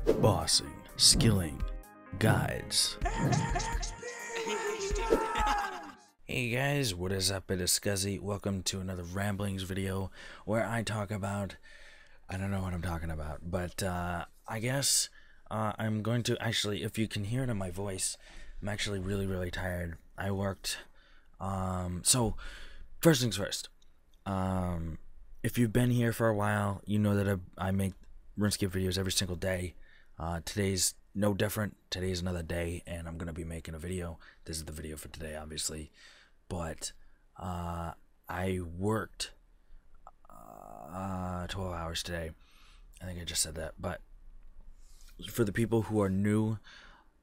bossing, skilling, guides. Hey guys, what is up? It is Scuzzy. Welcome to another Ramblings video where I talk about, I don't know what I'm talking about, but I guess I'm going to actually, if you can hear it in my voice, I'm actually really tired. I worked, so first things first, if you've been here for a while, you know that I make Runescape videos every single day. Today's no different. Today's another day, and I'm gonna be making a video. This is the video for today, obviously, but I worked 12 hours today. I think I just said that, but for the people who are new,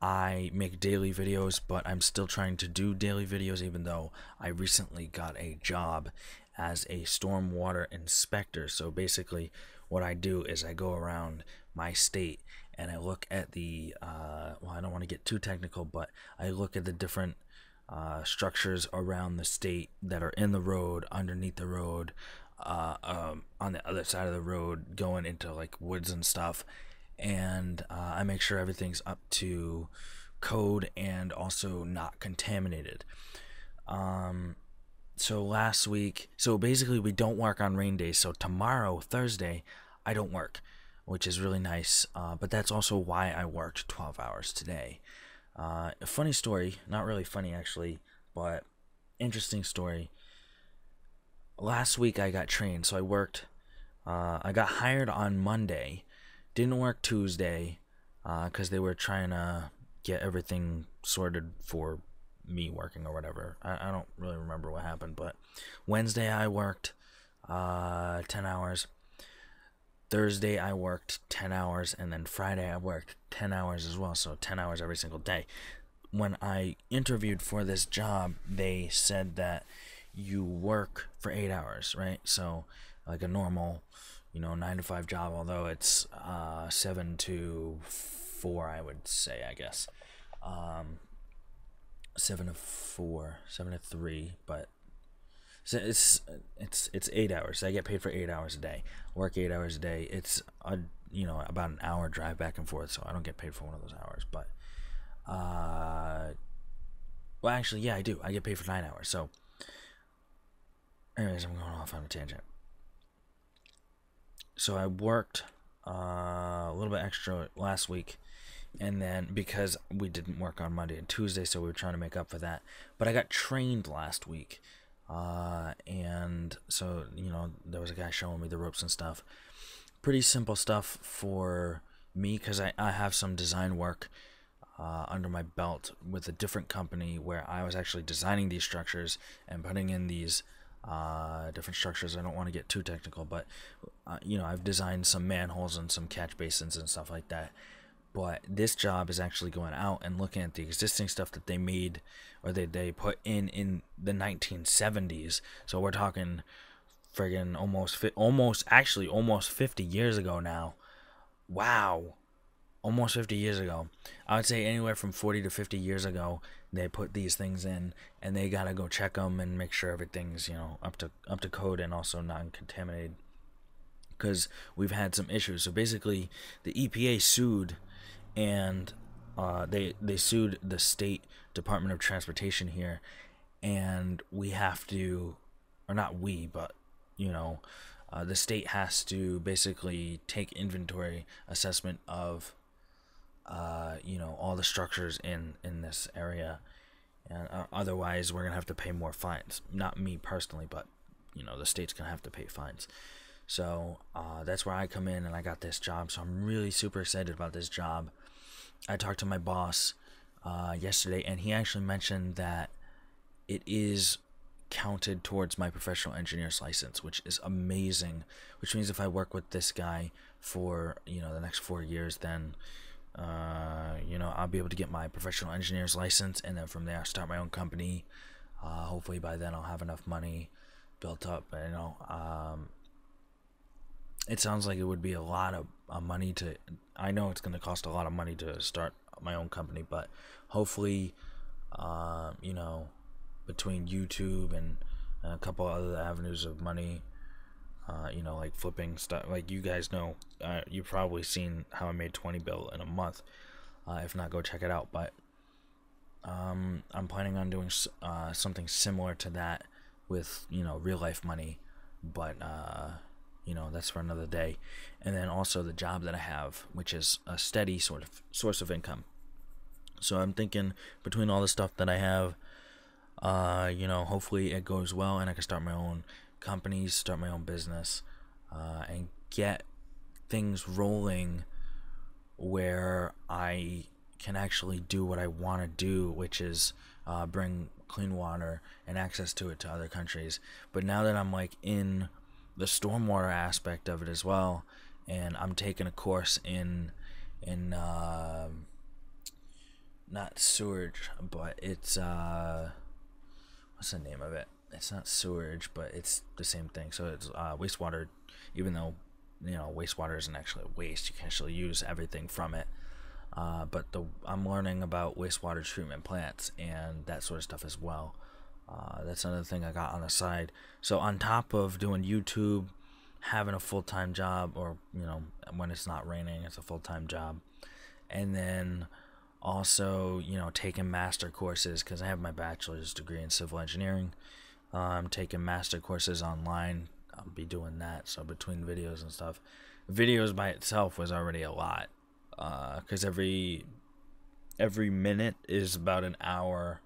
I make daily videos, but I'm still trying to do daily videos, even though I recently got a job as a stormwater inspector. So basically what I do is I go around my state and I look at the well, I don't want to get too technical, but I look at the different structures around the state that are in the road, underneath the road, on the other side of the road, going into like woods and stuff, and I make sure everything's up to code and also not contaminated. So last week, so basically we don't work on rain days. So tomorrow, Thursday, I don't work, which is really nice. But that's also why I worked 12 hours today. A funny story, not really funny actually, but interesting story. Last week I got trained, so I worked, I got hired on Monday, didn't work Tuesday, because they were trying to get everything sorted for me working or whatever. I don't really remember what happened, but Wednesday I worked 10 hours. Thursday I worked 10 hours, and then Friday I worked 10 hours as well, so 10 hours every single day. When I interviewed for this job, they said that you work for 8 hours, right? So like a normal, 9 to 5 job, although it's 7 to 4, I would say, I guess. 7 to 4, 7 to 3, but so it's 8 hours. I get paid for 8 hours a day. Work 8 hours a day. It's about an hour drive back and forth, so I don't get paid for one of those hours. But well, actually, yeah, I do. I get paid for 9 hours. So, anyways, I'm going off on a tangent. So I worked a little bit extra last week, and then because we didn't work on Monday and Tuesday, so we were trying to make up for that. But I got trained last week, and so there was a guy showing me the ropes and stuff. Pretty simple stuff for me, because I have some design work under my belt with a different company where I was actually designing these structures and putting in these different structures. I don't want to get too technical, but I've designed some manholes and some catch basins and stuff like that. But this job is actually going out and looking at the existing stuff that they made, or they put in the 1970s. So we're talking friggin' almost 50 years ago now. Wow. Almost 50 years ago. I would say anywhere from 40 to 50 years ago, they put these things in, and they gotta go check them and make sure everything's up to code and also non-contaminated, because we've had some issues. So basically, the EPA sued, and they sued the state Department of Transportation here, and we have to, or not we, but the state has to basically take inventory assessment of all the structures in this area, and otherwise we're gonna have to pay more fines. Not me personally, but the state's gonna have to pay fines. So that's where I come in, and I got this job, so I'm really super excited about this job. I talked to my boss yesterday, and he actually mentioned that it is counted towards my professional engineer's license, which is amazing, which means if I work with this guy for the next 4 years, then I'll be able to get my professional engineer's license, and then from there I'll start my own company. Hopefully by then I'll have enough money built up. It sounds like it would be a lot of money to, I know it's going to cost a lot of money to start my own company, but hopefully between YouTube and a couple other avenues of money, You know, like flipping stuff. Like you guys know, you've probably seen how I made 20 bill in a month. If not, go check it out. But I'm planning on doing something similar to that with, you know, real life money. But you know, that's for another day. And then also the job that I have, which is a steady sort of source of income. So I'm thinking between all the stuff that I have, you know, hopefully it goes well and I can start my own companies, start my own business, and get things rolling where I can actually do what I want to do, which is bring clean water and access to it to other countries. But now that I'm like in the stormwater aspect of it as well, and I'm taking a course in not sewage, but it's what's the name of it? It's not sewage, but it's the same thing. So it's wastewater, even though, you know, wastewater isn't actually waste. You can actually use everything from it. But I'm learning about wastewater treatment plants and that sort of stuff as well. That's another thing I got on the side. So on top of doing YouTube, having a full-time job, or, you know, when it's not raining, it's a full-time job. And then also, you know, taking master courses, because I have my bachelor's degree in civil engineering. I'm taking master courses online. I'll be doing that. So between videos and stuff, videos by itself was already a lot, because every minute is about an hour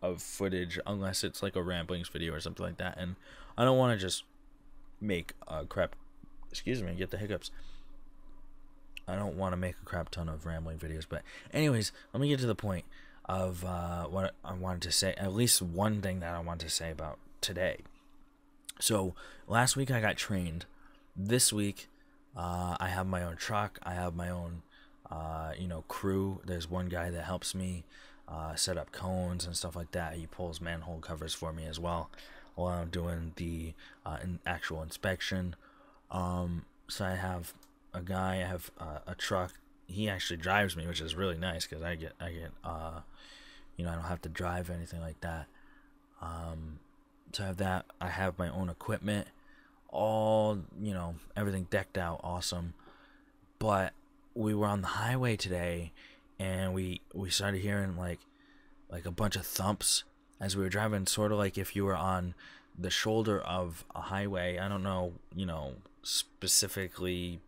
of footage, unless it's like a ramblings video or something like that. And I don't want to just make a crap, excuse me, get the hiccups. I don't want to make a crap ton of rambling videos. But anyways, let me get to the point of what I wanted to say. At least one thing that I wanted to say about today. So last week I got trained. This week I have my own truck. I have my own you know, crew. There's one guy that helps me set up cones and stuff like that. He pulls manhole covers for me as well while I'm doing the actual inspection. So I have a guy, I have a truck. He actually drives me, which is really nice, because I get you know, I don't have to drive anything like that. So I have that. I have my own equipment, all, you know, everything decked out, awesome. But we were on the highway today, and we started hearing like a bunch of thumps as we were driving, sort of like if you were on the shoulder of a highway. I don't know, you know, specifically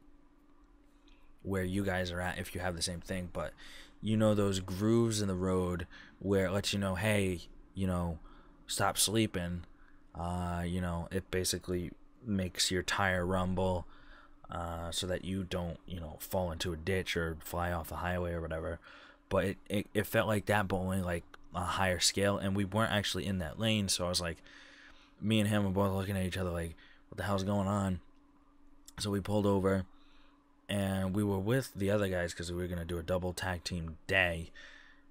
where you guys are at, if you have the same thing, but you know, those grooves in the road where it lets you know, hey, you know, stop sleeping. You know, it basically makes your tire rumble, so that you don't, you know, fall into a ditch or fly off the highway or whatever. But it felt like that, but only like a higher scale, and we weren't actually in that lane. So I was like, me and him were both looking at each other like, what the hell's going on? So we pulled over, and we were with the other guys because we were going to do a double tag team day.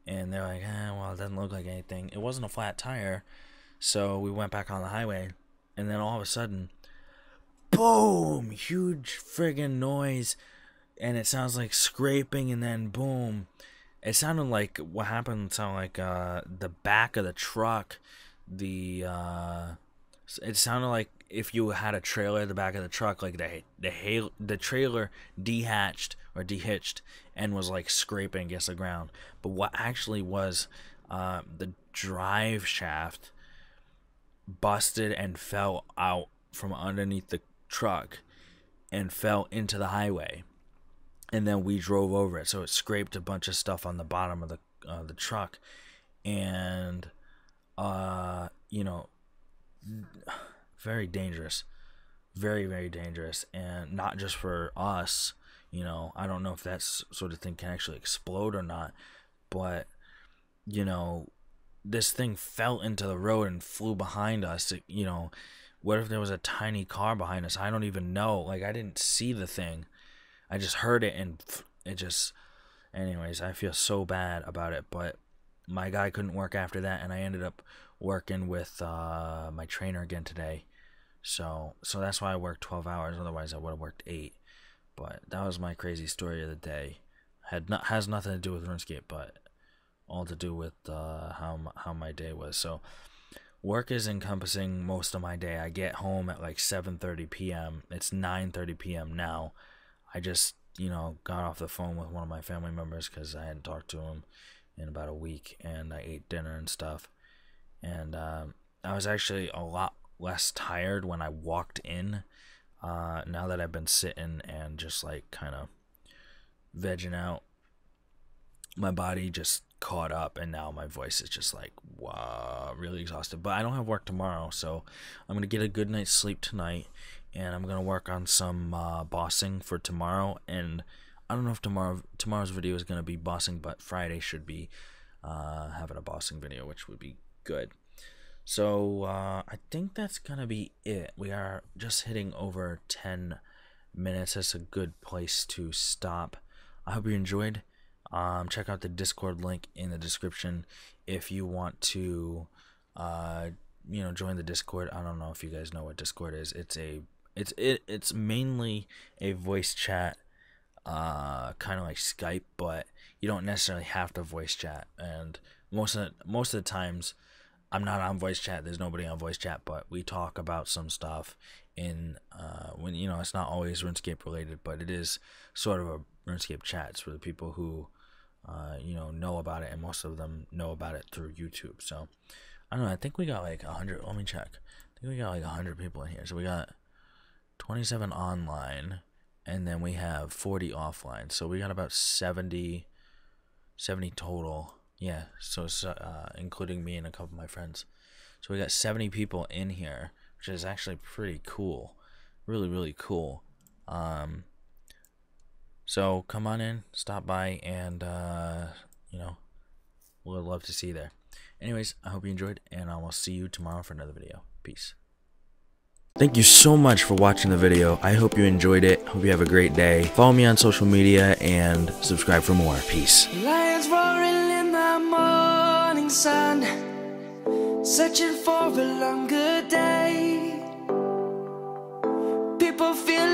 And they're like, well, it doesn't look like anything. It wasn't a flat tire. So we went back on the highway. And then all of a sudden, boom! Huge friggin' noise. And it sounds like scraping, and then boom. It sounded like, what happened sounded like the back of the truck. It sounded like if you had a trailer at the back of the truck, like the trailer dehatched or dehitched and was like scraping against the ground. But what actually was, the drive shaft busted and fell out from underneath the truck and fell into the highway. And then we drove over it, so it scraped a bunch of stuff on the bottom of the truck. And you know, very dangerous, very, very dangerous. And not just for us, you know, I don't know if that sort of thing can actually explode or not, but, you know, this thing fell into the road and flew behind us. You know, what if there was a tiny car behind us? I don't even know. Like, I didn't see the thing. I just heard it, and it just, anyways, I feel so bad about it. But my guy couldn't work after that, and I ended up working with my trainer again today. So that's why I worked 12 hours. Otherwise, I would have worked 8. But that was my crazy story of the day. Has nothing to do with Runescape, but all to do with how my day was. So work is encompassing most of my day. I get home at like 7:30 p.m. It's 9:30 p.m. now. I just, got off the phone with one of my family members because I hadn't talked to him in about a week, and I ate dinner and stuff. And I was actually a lot less tired when I walked in. Now that I've been sitting and just like kind of vegging out, my body just caught up, and now my voice is just like, wow, really exhausted. But I don't have work tomorrow, so I'm gonna get a good night's sleep tonight, and I'm gonna work on some bossing for tomorrow. And I don't know if tomorrow's video is gonna be bossing, but Friday should be having a bossing video, which would be good. So I think that's gonna be it. We are just hitting over 10 minutes. That's a good place to stop. I hope you enjoyed. Check out the Discord link in the description if you want to join the Discord. I don't know if you guys know what Discord is. It's mainly a voice chat, kind of like Skype, but you don't necessarily have to voice chat. And most of the times I'm not on voice chat. There's nobody on voice chat, but we talk about some stuff in when it's not always RuneScape related, but it is sort of a RuneScape chat. It's for the people who know about it, and most of them know about it through YouTube. So I don't know, I think we got like 100. Let me check. I think we got like 100 people in here. So we got 27 online, and then we have 40 offline. So we got about 70 total. Yeah, so including me and a couple of my friends. So we got 70 people in here, which is actually pretty cool. Really, really cool. So come on in, stop by, and we'd love to see you there. Anyways, I hope you enjoyed, and I will see you tomorrow for another video. Peace. Thank you so much for watching the video. I hope you enjoyed it. Hope you have a great day. Follow me on social media and subscribe for more. Peace. Lions roaring in the morning sun, searching for a longer day. People feel